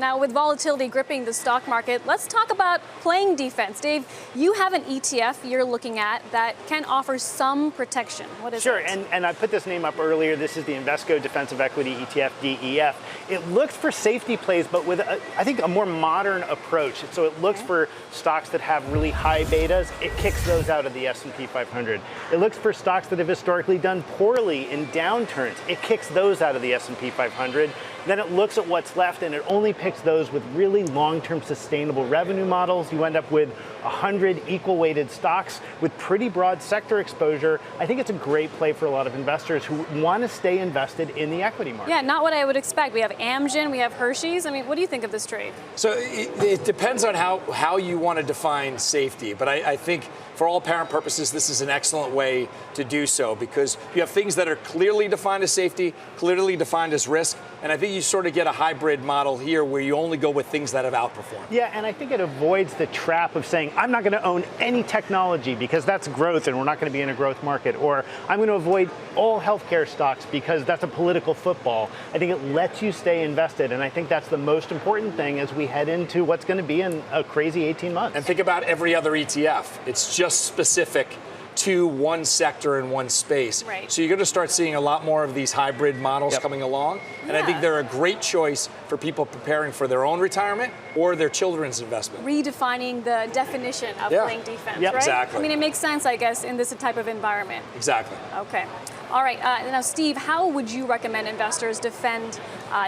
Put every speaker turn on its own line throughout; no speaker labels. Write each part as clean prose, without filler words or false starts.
Now, with volatility gripping the stock market, let's talk about playing defense. Dave, you have an ETF you're looking at that can offer some protection. What is it?
Sure, and I put this name up earlier. This is the Invesco Defensive Equity ETF, DEF. It looks for safety plays, but with, I think, a more modern approach. So it looks for stocks that have really high betas. It kicks those out of the S&P 500. It looks for stocks that have historically done poorly in downturns. It kicks those out of the S&P 500. Then it looks at what's left, and it only picks those with really long-term sustainable revenue models. You end up with 100 equal-weighted stocks with pretty broad sector exposure. I think it's a great play for a lot of investors who want to stay invested in the equity market.
Yeah, not what I would expect. We have Amgen, we have Hershey's. I mean, what do you think of this trade?
So it depends on how you want to define safety. But I think for all apparent purposes, this is an excellent way to do so because you have things that are clearly defined as safety, clearly defined as risk. And I think you sort of get a hybrid model here where you only go with things that have outperformed.
Yeah, and I think it avoids the trap of saying, I'm not going to own any technology because that's growth and we're not going to be in a growth market. Or I'm going to avoid all healthcare stocks because that's a political football. I think it lets you stay invested. And I think that's the most important thing as we head into what's going to be in a crazy 18 months.
And think about every other ETF. It's just specific to one sector in one space.
Right.
So you're going to start seeing a lot more of these hybrid models coming along. And I think they're a great choice for people preparing for their own retirement or their children's investment.
Redefining the definition of playing defense, right?
Exactly.
I mean, it makes sense, I guess, in this type of environment.
Exactly.
Okay. All right. Now, Steve, how would you recommend investors defend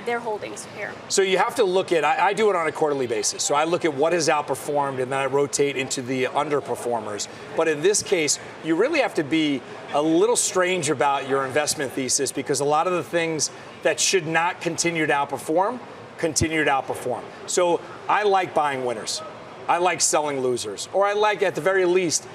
their holdings here?
So you have to look at, I do it on a quarterly basis. So I look at what has outperformed and then I rotate into the underperformers. But in this case, you really have to be a little strange about your investment thesis because a lot of the things that should not continue to outperform, continue to outperform. So I like buying winners. I like selling losers. Or I like, at the very least,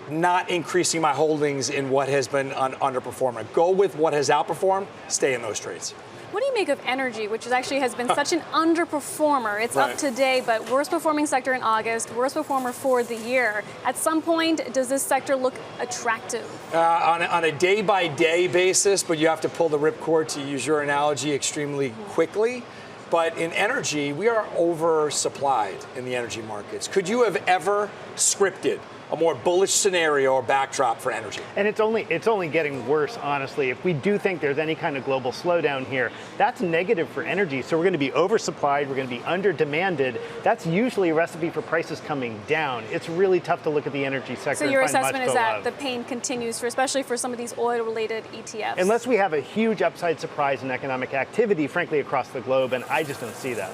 not increasing my holdings in what has been underperforming. Go with what has outperformed, stay in those trades.
What do you make of energy, which actually has been such an underperformer? It's up today, but worst performing sector in August, worst performer for the year. At some point, does this sector look attractive?
On a day-by-day basis, but you have to pull the ripcord, to use your analogy, extremely quickly. But in energy, we are oversupplied in the energy markets. Could you have ever scripted a more bullish scenario or backdrop for energy?
And it's only getting worse, honestly. If we do think there's any kind of global slowdown here, that's negative for energy. So we're going to be oversupplied, we're going to be under-demanded. That's usually a recipe for prices coming down. It's really tough to look at the energy sector.
So your assessment is that the pain continues, especially for some of these oil-related ETFs?
Unless we have a huge upside surprise in economic activity, frankly, across the globe, and I just don't see that.